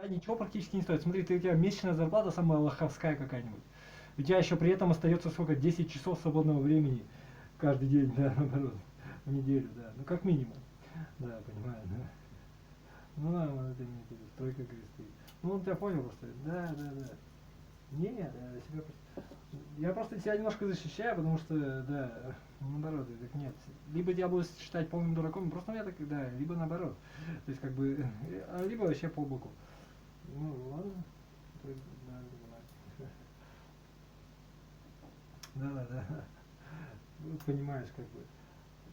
Ничего практически не стоит. Смотри, у тебя месячная зарплата самая лоховская какая-нибудь. У тебя еще при этом остается сколько? 10 часов свободного времени каждый день, да, наоборот, в неделю, да. Ну, как минимум. Да, понимаю, да. Ну, да, вот это имеет в виду, стройка кресты. Ну, он тебя понял просто. Да, да, да. Нет, я просто себя немножко защищаю, потому что, да, наоборот, так нет. Либо тебя будут считать полным дураком, просто у меня так, да, либо наоборот. То есть, как бы, либо вообще по боку. Ну, ладно. Да, да, да. Ну, понимаешь, как бы.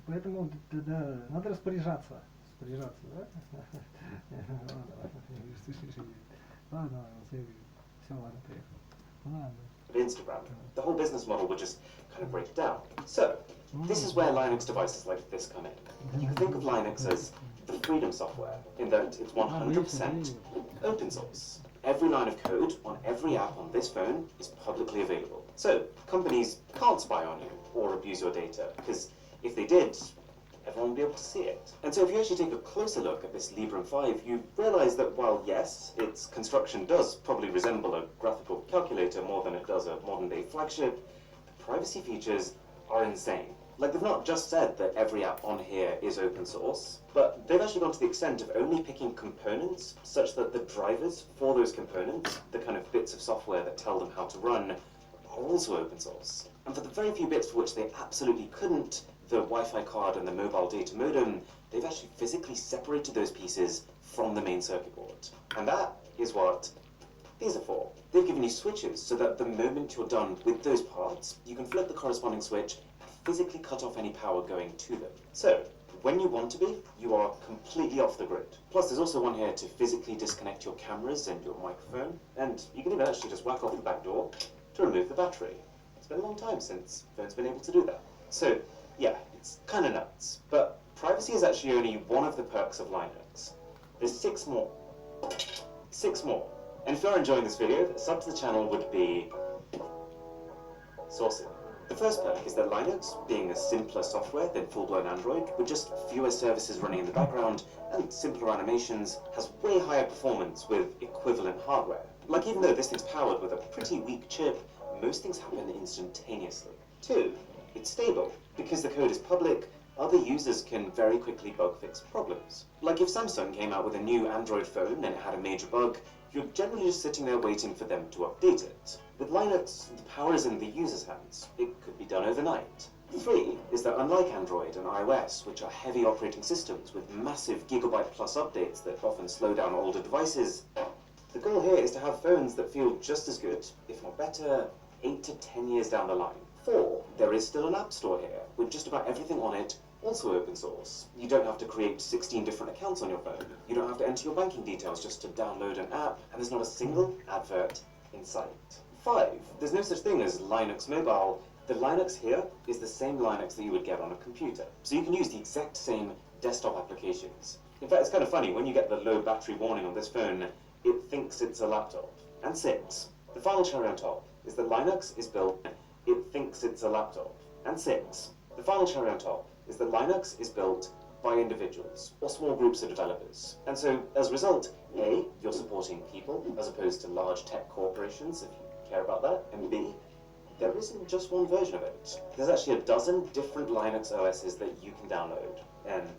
Поэтому, да, надо распоряжаться. Распоряжаться, да? Ладно, все, ладно, поехали. Ладно. Instagram, the whole business model would just kind of break down. So, this is where Linux devices like this come in. You can think of Linux as the freedom software, in that it's 100% open source. Every line of code on every app on this phone is publicly available. So, companies can't spy on you or abuse your data, because if they did, everyone would be able to see it. And so if you actually take a closer look at this Librem 5, you realize that while yes, its construction does probably resemble a graphical calculator more than it does a modern day flagship, the privacy features are insane. Like, they've not just said that every app on here is open source, but they've actually gone to the extent of only picking components such that the drivers for those components, the kind of bits of software that tell them how to run, are also open source. And for the very few bits for which they absolutely couldn't, the Wi-Fi card and the mobile data modem, they've actually physically separated those pieces from the main circuit board. And that is what these are for. They've given you switches so that the moment you're done with those parts, you can flip the corresponding switch and physically cut off any power going to them. So, when you want to be, you are completely off the grid. Plus, there's also one here to physically disconnect your cameras and your microphone, and you can even actually just whack off the back door to remove the battery. It's been a long time since phones have been able to do that. So, yeah, it's kind of nuts, but privacy is actually only one of the perks of Linux. There's 6 more. 6 more. And if you're enjoying this video, a sub to the channel would be saucy. The first perk is that Linux, being a simpler software than full-blown Android, with just fewer services running in the background and simpler animations, has way higher performance with equivalent hardware. Like, even though this thing's powered with a pretty weak chip, most things happen instantaneously. 2, it's stable. Because the code is public, other users can very quickly bug fix problems. Like if Samsung came out with a new Android phone and it had a major bug, you're generally just sitting there waiting for them to update it. With Linux, the power is in the user's hands. It could be done overnight. 3 is that unlike Android and iOS, which are heavy operating systems with massive gigabyte-plus updates that often slow down older devices, the goal here is to have phones that feel just as good, if not better, 8 to 10 years down the line. 4, there is still an app store here, with just about everything on it also open source. You don't have to create 16 different accounts on your phone. You don't have to enter your banking details just to download an app, and there's not a single advert in sight. 5, there's no such thing as Linux Mobile. The Linux here is the same Linux that you would get on a computer. So you can use the exact same desktop applications. In fact, it's kind of funny, when you get the low battery warning on this phone, it thinks it's a laptop. And 6, the final cherry on top is that Linux is built, it thinks it's a laptop. And 6, the final cherry on top is that Linux is built by individuals or small groups of developers. And so, as a result, A, you're supporting people as opposed to large tech corporations, if you care about that, and B, there isn't just one version of it. There's actually a dozen different Linux OSs that you can download, and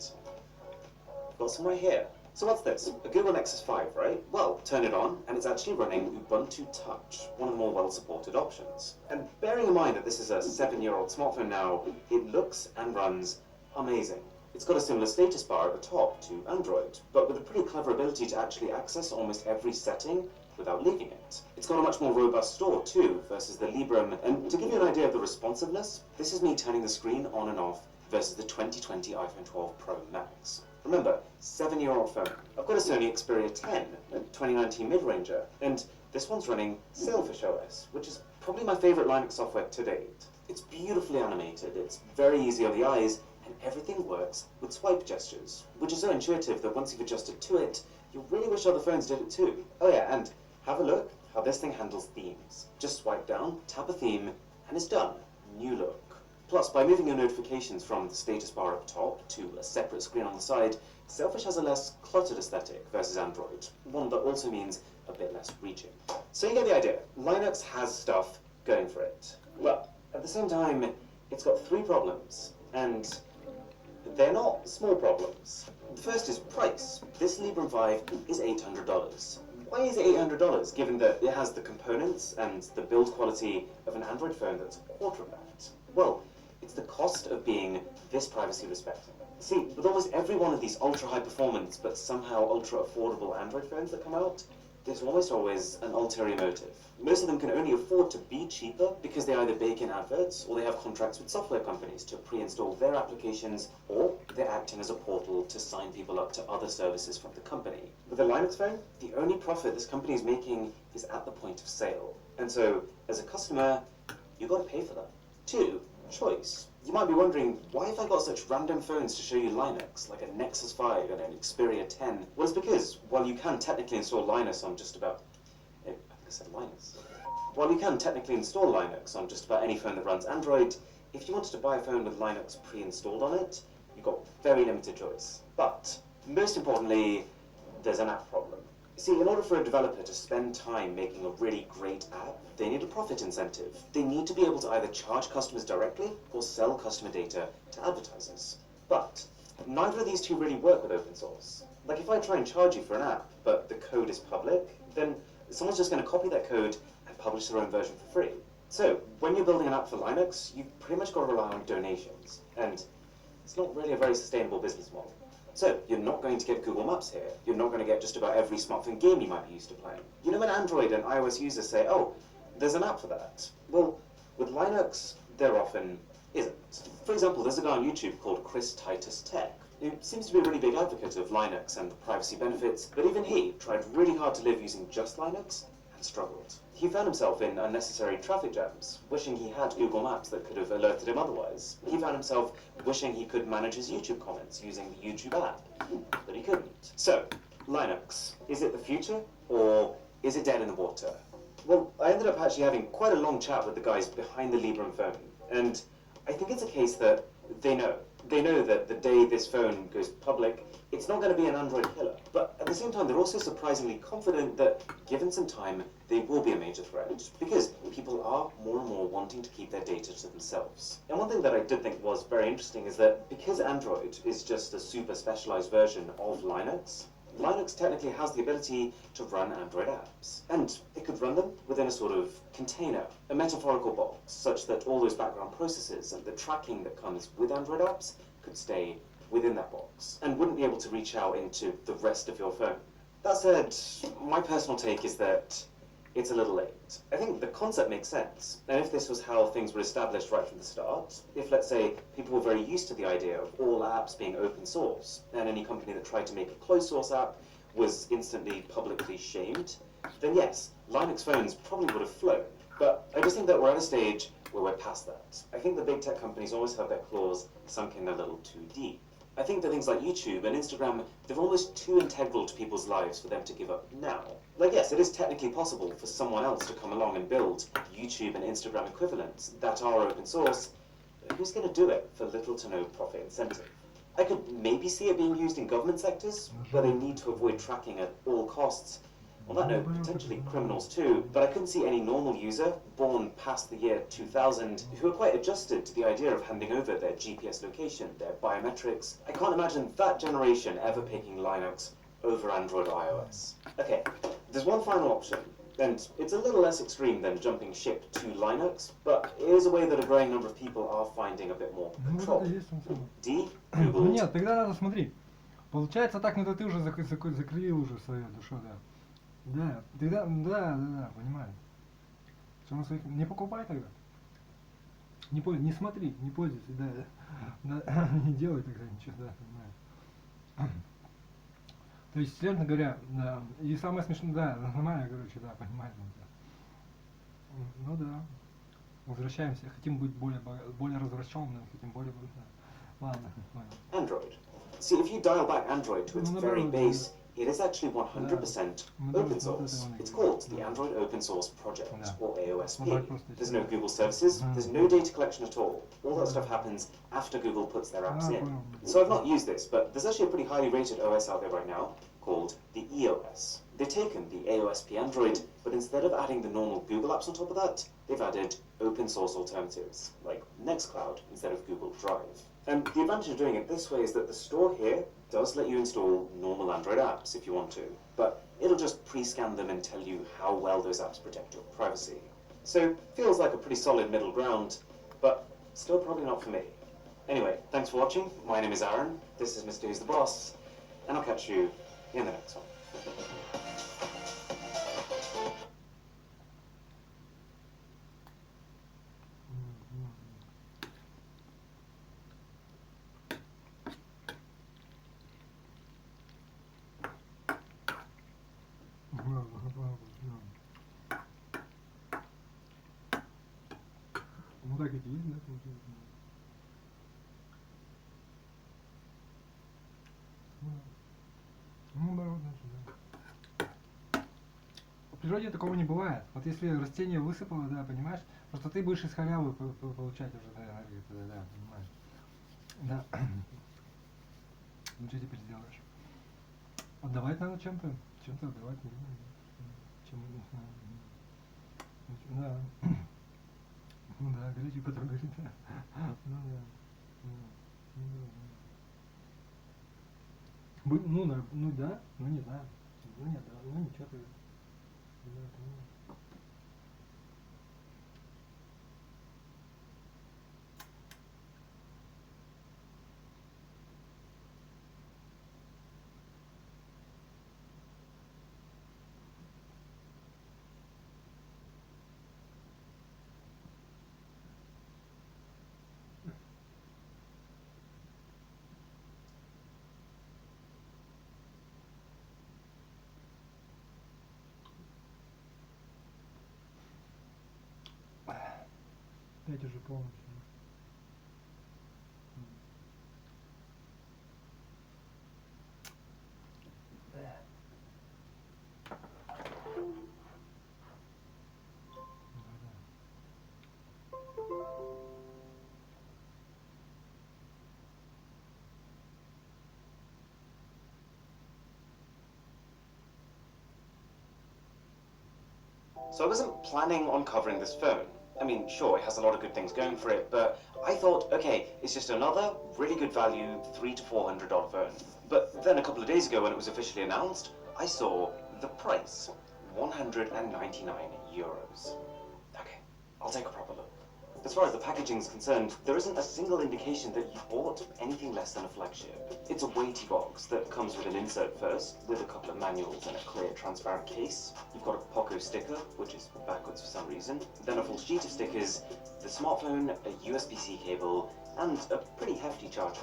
I've got some right here. So what's this? A Google Nexus 5, right? Well, turn it on, and it's actually running Ubuntu Touch, one of the more well-supported options. And bearing in mind that this is a 7-year-old smartphone now, it looks and runs amazing. It's got a similar status bar at the top to Android, but with a pretty clever ability to actually access almost every setting without leaving it. It's got a much more robust store too, versus the Librem, and to give you an idea of the responsiveness, this is me turning the screen on and off versus the 2020 iPhone 12 Pro Max. Remember, 7-year-old phone. I've got a Sony Xperia 10, a 2019 mid-ranger, and this one's running Sailfish OS, which is probably my favorite Linux software to date. It's beautifully animated, it's very easy on the eyes, and everything works with swipe gestures, which is so intuitive that once you've adjusted to it, you really wish other phones did it too. Oh yeah, and have a look how this thing handles themes. Just swipe down, tap a theme, and it's done. New look. Plus, by moving your notifications from the status bar up top to a separate screen on the side, Selfish has a less cluttered aesthetic versus Android, one that also means a bit less reaching. So you get the idea. Linux has stuff going for it. Well, at the same time, it's got 3 problems, and they're not small problems. The first is price. This Librem 5 is $800. Why is it $800, given that it has the components and the build quality of an Android phone that's a quarter of that? Well, it's the cost of being this privacy respecting. See, with almost every one of these ultra high performance but somehow ultra affordable Android phones that come out, there's almost always an ulterior motive. Most of them can only afford to be cheaper because they either bake in adverts or they have contracts with software companies to pre-install their applications, or they're acting as a portal to sign people up to other services from the company. With a Linux phone, the only profit this company is making is at the point of sale. And so, as a customer, you've got to pay for that. 2, choice. You might be wondering, why have I got such random phones to show you Linux, like a Nexus 5 and an Xperia 10? Well, it's because, while you can technically install Linux on just about... I think I said Linux. While you can technically install Linux on just about any phone that runs Android, if you wanted to buy a phone with Linux pre-installed on it, you've got very limited choice. But, most importantly, there's an app problem. See, in order for a developer to spend time making a really great app, they need a profit incentive. They need to be able to either charge customers directly or sell customer data to advertisers. But neither of these two really work with open source. Like, if I try and charge you for an app, but the code is public, then someone's just going to copy that code and publish their own version for free. So, when you're building an app for Linux, you've pretty much got to rely on donations, and it's not really a very sustainable business model. So, you're not going to get Google Maps here. You're not going to get just about every smartphone game you might be used to playing. You know when Android and iOS users say, oh, there's an app for that? Well, with Linux, there often isn't. For example, there's a guy on YouTube called Chris Titus Tech, who seems to be a really big advocate of Linux and the privacy benefits, but even he tried really hard to live using just Linux and struggled. He found himself in unnecessary traffic jams, wishing he had Google Maps that could have alerted him otherwise. He found himself wishing he could manage his YouTube comments using the YouTube app, but he couldn't. So, Linux, is it the future, or is it dead in the water? Well, I ended up actually having quite a long chat with the guys behind the Librem phone, and I think it's a case that they know. They know that the day this phone goes public, it's not going to be an Android killer. But at the same time, they're also surprisingly confident that, given some time, they will be a major threat, because people are more and more wanting to keep their data to themselves. And one thing that I did think was very interesting is that because Android is just a super specialized version of Linux, Linux technically has the ability to run Android apps. And it could run them within a sort of container, a metaphorical box, such that all those background processes and the tracking that comes with Android apps could stay within that box, and wouldn't be able to reach out into the rest of your phone. That said, my personal take is that it's a little late. I think the concept makes sense, and if this was how things were established right from the start, if, let's say, people were very used to the idea of all apps being open source, and any company that tried to make a closed source app was instantly publicly shamed, then yes, Linux phones probably would have flown. But I just think that we're at a stage where we're past that. I think the big tech companies always have their claws sunk in a little too deep. I think that things like YouTube and Instagram, they're almost too integral to people's lives for them to give up now. Like, yes, it is technically possible for someone else to come along and build YouTube and Instagram equivalents that are open source, but who's going to do it for little to no profit incentive? I could maybe see it being used in government sectors, where they need to avoid tracking at all costs. On that note, potentially criminals too, but I couldn't see any normal user born past the year 2000 who are quite adjusted to the idea of handing over their GPS location, their biometrics. I can't imagine that generation ever picking Linux over Android or iOS. Okay, there's one final option, and it's a little less extreme than jumping ship to Linux, but it is a way that a growing number of people are finding a bit more control. D, Google. Нет, тогда надо, смотри, получается так, ну ты уже закрыл уже свою душу, да. Да, тогда, да, понимаю. Что на своих... Не покупай тогда. Не смотри, не пользуйся, да. Не делай тогда ничего, да, понимаю. То есть, честно говоря, да, и самое смешное, да, нормально, короче, да, понимаю. Да. Ну да. Возвращаемся, хотим быть более развращенным, хотим более... Да. Ладно, ладно. Android. See, if you dial back Android to its very base, it is actually 100% open source. It's called the Android Open Source Project, or AOSP. There's no Google services, there's no data collection at all. All that stuff happens after Google puts their apps in. So I've not used this, but there's actually a pretty highly rated OS out there right now called the EOS. They've taken the AOSP Android, but instead of adding the normal Google apps on top of that, they've added open source alternatives, like Nextcloud instead of Google Drive. And the advantage of doing it this way is that the store here does let you install normal Android apps if you want to, but it'll just pre-scan them and tell you how well those apps protect your privacy. So, feels like a pretty solid middle ground, but still probably not for me. Anyway, thanks for watching. My name is Aaron, this is Mr. Who's the Boss, and I'll catch you in the next one. Ну так ведь есть, да, получается? Ну да, вот значит, да. В природе такого не бывает. Вот если растение высыпало, да, понимаешь, просто ты будешь из халявы получать уже, да, энергию, да, понимаешь. Да. Ну что теперь сделаешь? Отдавать надо чем-то отдавать, не знаю. Чем, не знаю. Да. Ну да, горячий который горит, да. Ну да. Ну да, ну не знаю. Ну нет, да, ну ничего ты. Опять уже полностью. So I wasn't planning on covering this phone. I mean, sure, it has a lot of good things going for it, but I thought, okay, it's just another really good value $300 to $400 phone. But then a couple of days ago when it was officially announced, I saw the price, 199 euros. Okay, I'll take a proper look. As far as the packaging is concerned, there isn't a single indication that you bought anything less than a flagship. It's a weighty box that comes with an insert first, with a couple of manuals and a clear transparent case. You've got a Poco sticker, which is backwards for some reason, then a full sheet of stickers, the smartphone, a USB-C cable, and a pretty hefty charger.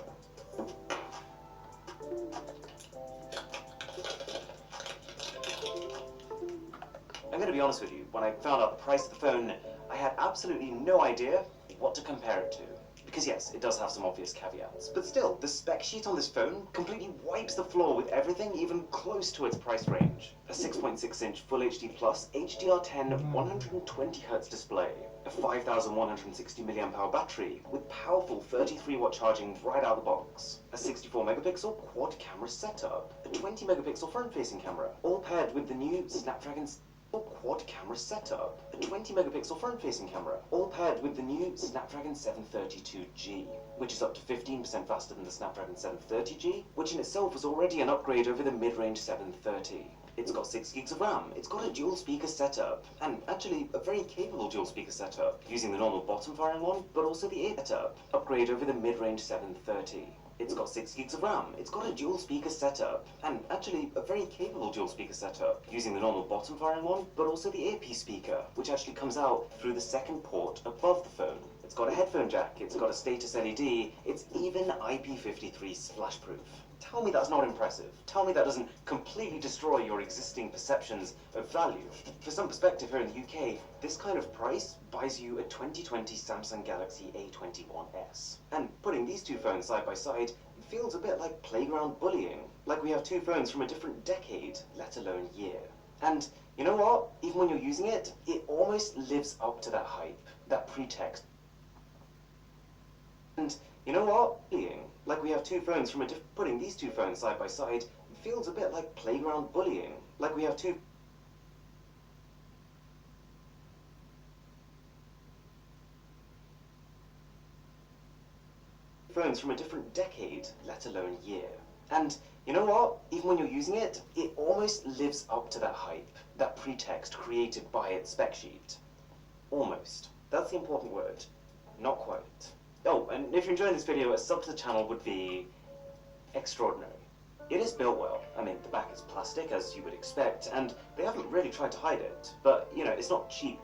I'm going to be honest with you, when I found out the price of the phone, I had absolutely no idea what to compare it to. Because yes, it does have some obvious caveats, but still, the spec sheet on this phone completely wipes the floor with everything even close to its price range. A 6.6-inch Full HD Plus HDR10 120Hz display, a 5160 mAh battery with powerful 33-watt charging right out of the box, a 64-megapixel quad camera setup, a 20-megapixel front-facing camera, all paired with the new Snapdragon quad camera setup, a 20-megapixel front-facing camera, all paired with the new Snapdragon 732G, which is up to 15% faster than the Snapdragon 730G, which in itself was already an upgrade over the mid-range 730. It's got 6 gigs of RAM, it's got a dual speaker setup, and actually a very capable dual speaker setup, using the normal bottom firing one, but also the 8 setup, upgrade over the mid-range 730. It's got 6 gigs of RAM, it's got a dual speaker setup, and actually a very capable dual speaker setup, using the normal bottom firing one, but also the 8-piece speaker, which actually comes out through the second port above the phone. It's got a headphone jack, it's got a status LED, it's even IP53 splash-proof. Tell me that's not impressive. Tell me that doesn't completely destroy your existing perceptions of value. For some perspective here in the UK, this kind of price buys you a 2020 Samsung Galaxy A21s. And putting these two phones side by side feels a bit like playground bullying. like we have two phones from a different decade, let alone year. And you know what? Even when you're using it, it almost lives up to that hype, that pretext. And you know what? Like we have two phones from a putting these two phones side by side feels a bit like playground bullying. Like we have two phones from a different decade, let alone year. And you know what? Even when you're using it, it almost lives up to that hype, that pretext created by its spec sheet. Almost. That's the important word. Not quite. Oh, and if you're enjoying this video, a sub to the channel would be extraordinary. It is built well. I mean, the back is plastic, as you would expect, and they haven't really tried to hide it. But, you know, it's not cheap.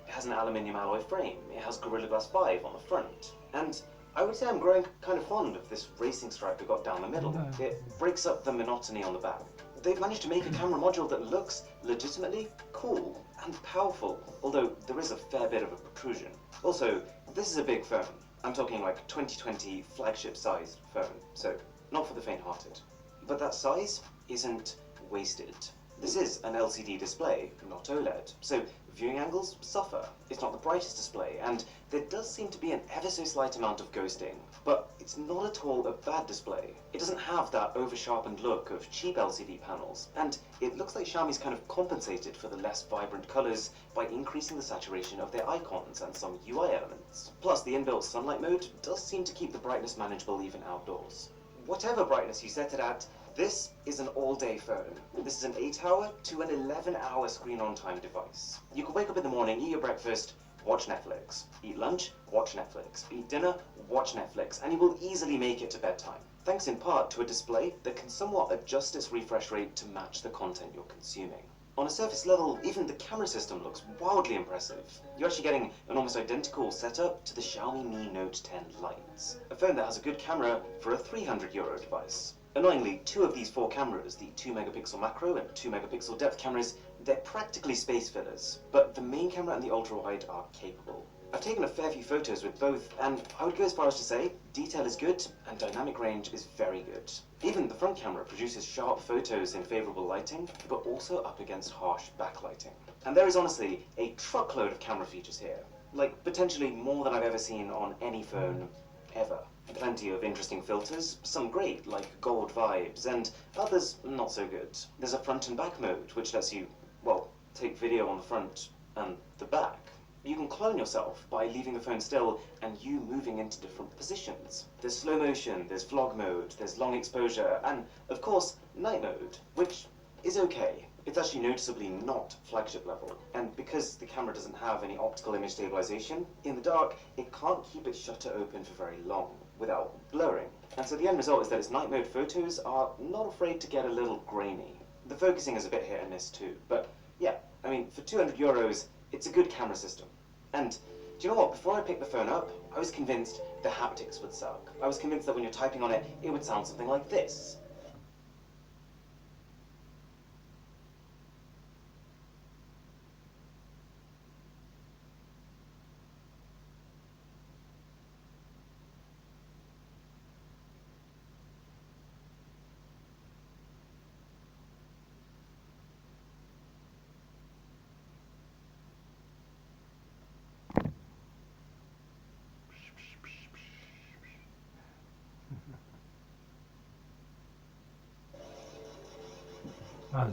It has an aluminium alloy frame. It has Gorilla Glass 5 on the front. And I would say I'm growing kind of fond of this racing stripe we got down the middle. It breaks up the monotony on the back. They've managed to make a camera module that looks legitimately cool and powerful, although there is a fair bit of a protrusion. Also, this is a big phone. I'm talking like 2020 flagship-sized phone, so not for the faint-hearted. But that size isn't wasted. This is an LCD display, not OLED, so viewing angles suffer. It's not the brightest display, and there does seem to be an ever so slight amount of ghosting, but it's not at all a bad display. It doesn't have that over-sharpened look of cheap LCD panels, and it looks like Xiaomi's kind of compensated for the less vibrant colors by increasing the saturation of their icons and some UI elements. Plus, the inbuilt sunlight mode does seem to keep the brightness manageable even outdoors. Whatever brightness you set it at, this is an all-day phone. This is an 8-hour to an 11-hour screen-on-time device. You can wake up in the morning, eat your breakfast, watch Netflix. Eat lunch, watch Netflix. Eat dinner, watch Netflix, and you will easily make it to bedtime. Thanks in part to a display that can somewhat adjust its refresh rate to match the content you're consuming. On a surface level, even the camera system looks wildly impressive. You're actually getting an almost identical setup to the Xiaomi Mi Note 10 Lite, a phone that has a good camera for a €300 device. Annoyingly, two of these four cameras, the 2-megapixel macro and 2-megapixel depth cameras, they're practically space fillers, but the main camera and the ultra-wide are capable. I've taken a fair few photos with both, and I would go as far as to say detail is good and dynamic range is very good. Even the front camera produces sharp photos in favorable lighting, but also up against harsh backlighting. And there is honestly a truckload of camera features here, like potentially more than I've ever seen on any phone ever. Plenty of interesting filters, some great, like gold vibes, and others not so good. There's a front and back mode, which lets you, well, take video on the front and the back. You can clone yourself by leaving the phone still and you moving into different positions. There's slow motion, there's vlog mode, there's long exposure, and of course, night mode, which is okay. It's actually noticeably not flagship level, and because the camera doesn't have any optical image stabilization, in the dark, it can't keep its shutter open for very long without blurring. And so the end result is that its night mode photos are not afraid to get a little grainy. The focusing is a bit hit and miss too, but yeah, I mean, for €200, it's a good camera system. And do you know what? Before I picked the phone up, I was convinced the haptics would suck. I was convinced that when you're typing on it, it would sound something like this.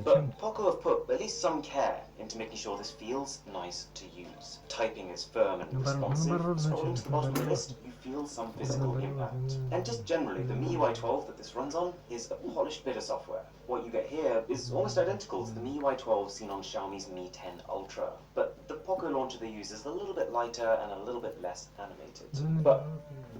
But Poco have put at least some care into making sure this feels nice to use. Typing is firm and responsive. Scrolling to the bottom of the list, you feel some physical impact. And just generally, the MIUI 12 that this runs on is a polished bit of software. What you get here is almost identical to the MIUI 12 seen on Xiaomi's Mi 10 Ultra, but the Poco launcher they use is a little bit lighter and a little bit less animated. But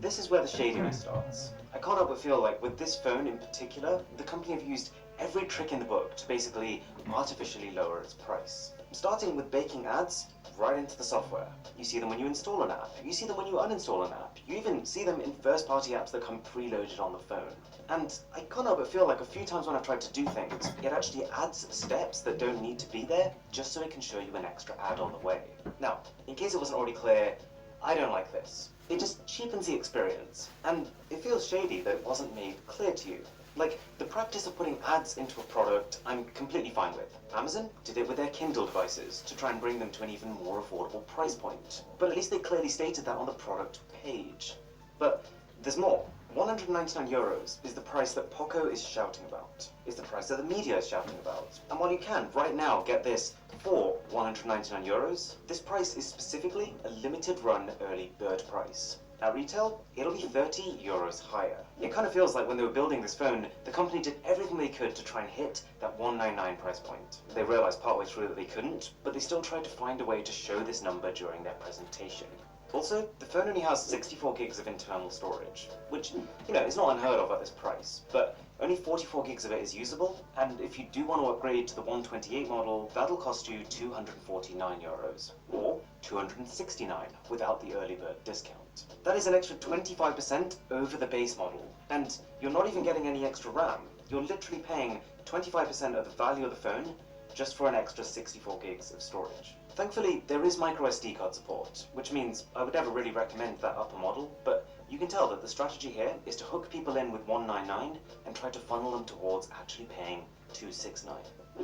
this is where the shadiness starts. I can't help but feel like with this phone in particular, the company have used every trick in the book to basically artificially lower its price. Starting with baking ads right into the software. You see them when you install an app. You see them when you uninstall an app. You even see them in first-party apps that come preloaded on the phone. And I can't help but feel like a few times when I've tried to do things, it actually adds steps that don't need to be there just so it can show you an extra ad on the way. Now, in case it wasn't already clear, I don't like this. It just cheapens the experience, and it feels shady that it wasn't made clear to you. Like, the practice of putting ads into a product, I'm completely fine with. Amazon did it with their Kindle devices to try and bring them to an even more affordable price point. But at least they clearly stated that on the product page. But there's more. 199 euros is the price that Poco is shouting about. It's the price that the media is shouting about. And while you can, right now, get this for 199 euros, this price is specifically a limited run early bird price. At retail, it'll be 30 euros higher. It kind of feels like when they were building this phone, the company did everything they could to try and hit that 199 price point. They realized partway through that they couldn't, but they still tried to find a way to show this number during their presentation. Also, the phone only has 64 gigs of internal storage, which, you know, is not unheard of at this price, but only 44 gigs of it is usable, and if you do want to upgrade to the 128 model, that'll cost you 249 euros, or 269 without the early bird discount. That is an extra 25% over the base model, and you're not even getting any extra RAM. You're literally paying 25% of the value of the phone just for an extra 64 gigs of storage. Thankfully, there is microSD card support, which means I would never really recommend that upper model, but you can tell that the strategy here is to hook people in with 199 and try to funnel them towards actually paying 269.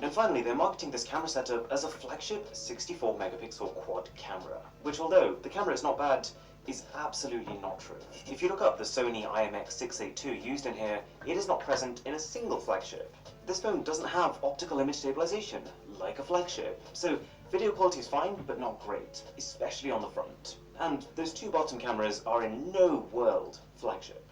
And finally, they're marketing this camera setup as a flagship 64 megapixel quad camera, which although the camera is not bad, is absolutely not true. If you look up the Sony IMX682 used in here, it is not present in a single flagship. This phone doesn't have optical image stabilization, like a flagship, so video quality is fine, but not great, especially on the front. And those two bottom cameras are in no world flagship.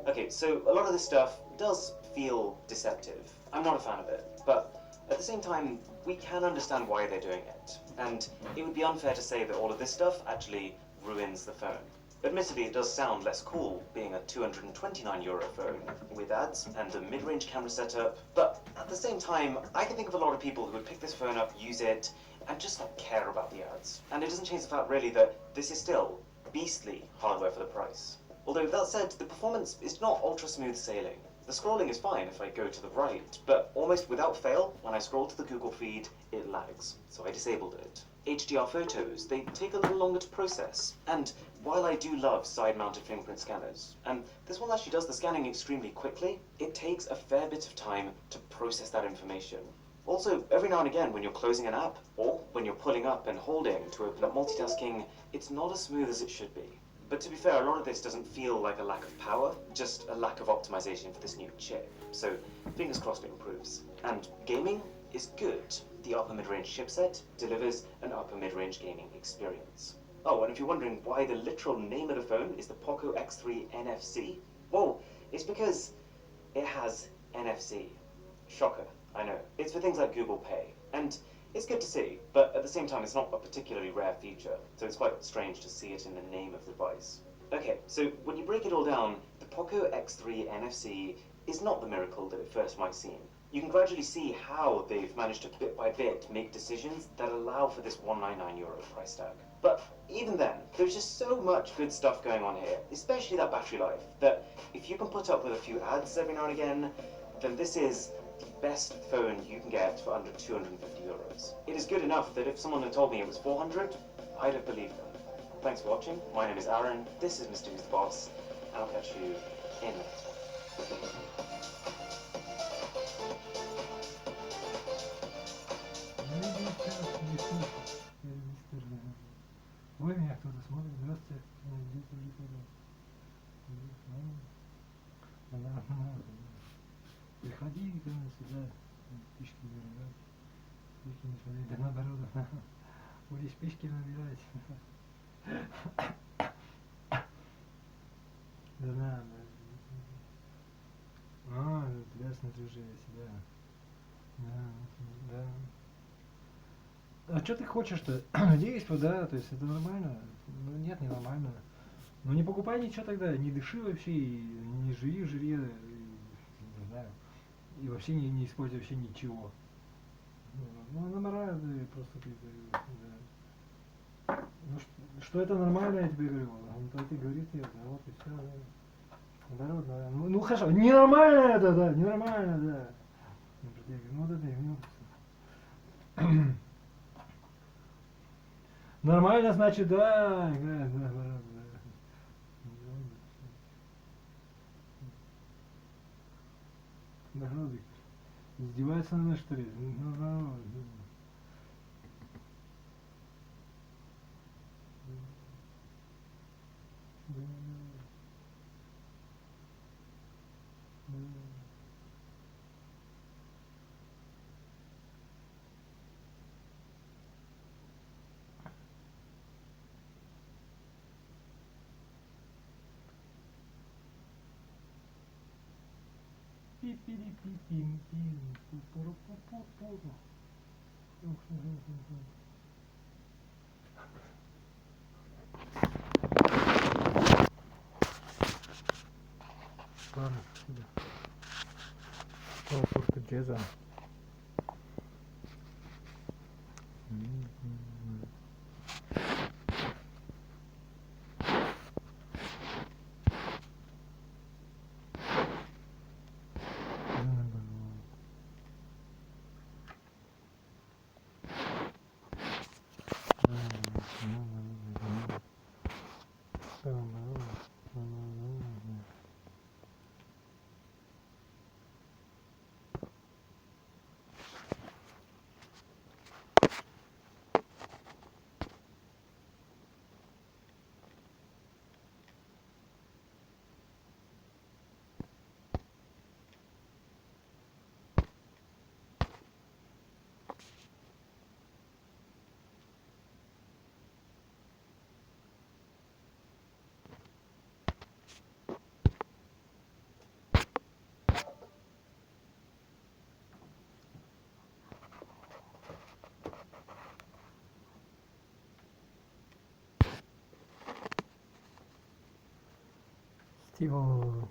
Okay, so a lot of this stuff does feel deceptive. I'm not a fan of it, but at the same time, we can understand why they're doing it. And it would be unfair to say that all of this stuff actually ruins the phone. Admittedly, it does sound less cool being a 229 euro phone with ads and a mid-range camera setup, but at the same time, I can think of a lot of people who would pick this phone up, use it, and just not care about the ads. And it doesn't change the fact really that this is still beastly hardware for the price. Although that said, the performance is not ultra smooth sailing. The scrolling is fine if I go to the right, but almost without fail, when I scroll to the Google feed, it lags, so I disabled it. HDR photos, they take a little longer to process, and while I do love side-mounted fingerprint scanners, and this one actually does the scanning extremely quickly, it takes a fair bit of time to process that information. Also, every now and again when you're closing an app, or when you're pulling up and holding to open up multitasking, it's not as smooth as it should be. But to be fair, a lot of this doesn't feel like a lack of power, just a lack of optimization for this new chip. So, fingers crossed it improves. And gaming is good. The upper mid-range chipset delivers an upper mid-range gaming experience. Oh, and if you're wondering why the literal name of the phone is the Poco X3 NFC, well, it's because it has NFC. Shocker, I know. It's for things like Google Pay. And it's good to see, but at the same time it's not a particularly rare feature, so it's quite strange to see it in the name of the device. Okay, so when you break it all down, the Poco X3 NFC is not the miracle that it first might seem. You can gradually see how they've managed to bit by bit make decisions that allow for this 199 euro price tag. But even then, there's just so much good stuff going on here, especially that battery life, that if you can put up with a few ads every now and again, then this is the best phone you can get for under 250 euros. It is good enough that if someone had told me it was 400, I'd have believed them. Thanks for watching. My name is Aaron, this is Mr. Who's the Boss, and I'll catch you in the next one. Ой, меня кто-то смотрит. Здравствуйте. Приходи ко мне сюда. Пешки набирать. Пешки не смотри, да наоборот. Будешь пешки набирать. Да надо. Тебя смотрю же себя. Да. А что ты хочешь-то? Действуй, да, то есть это нормально? Ну нет, не нормально. Ну не покупай ничего тогда, не дыши вообще, и не живи в жире, не знаю, и вообще не используй вообще ничего. Ну нормально, да, просто ты, да. Ну что это нормально, я тебе говорю, то ты говоришь, да, вот и все, да. Наоборот, да. Ну хорошо, ненормально это, да, ненормально, да. Ну вот это, нормально, значит, да, играет, да, да. Здоровый. Издевается на нас, что ли? Ну, здорово. Пи-пи-пи-пим-пим, пу-пу-ру-пу-пу-пу. Ладно, сюда. О, португеза. Стиво.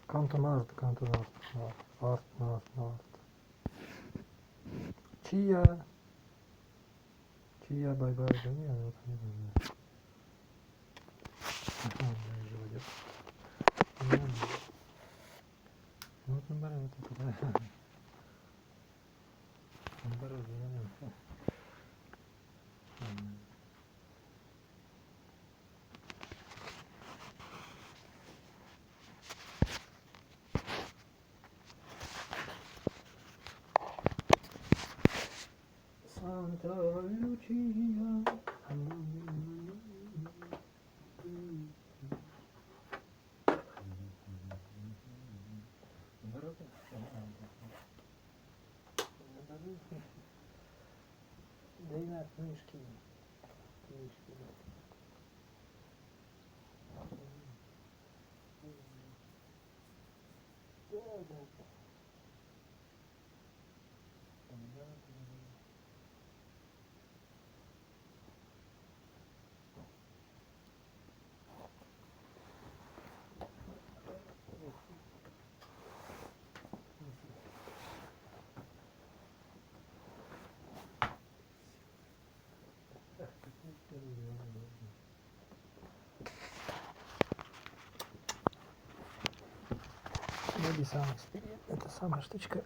Кантонард. Арт. Чия, бай-бай, да не, вот не знаю. Живодер. Вот наоборот, это. Наоборот, да. Санта Лючия. Дай на книжки. Да. Это самая штучка.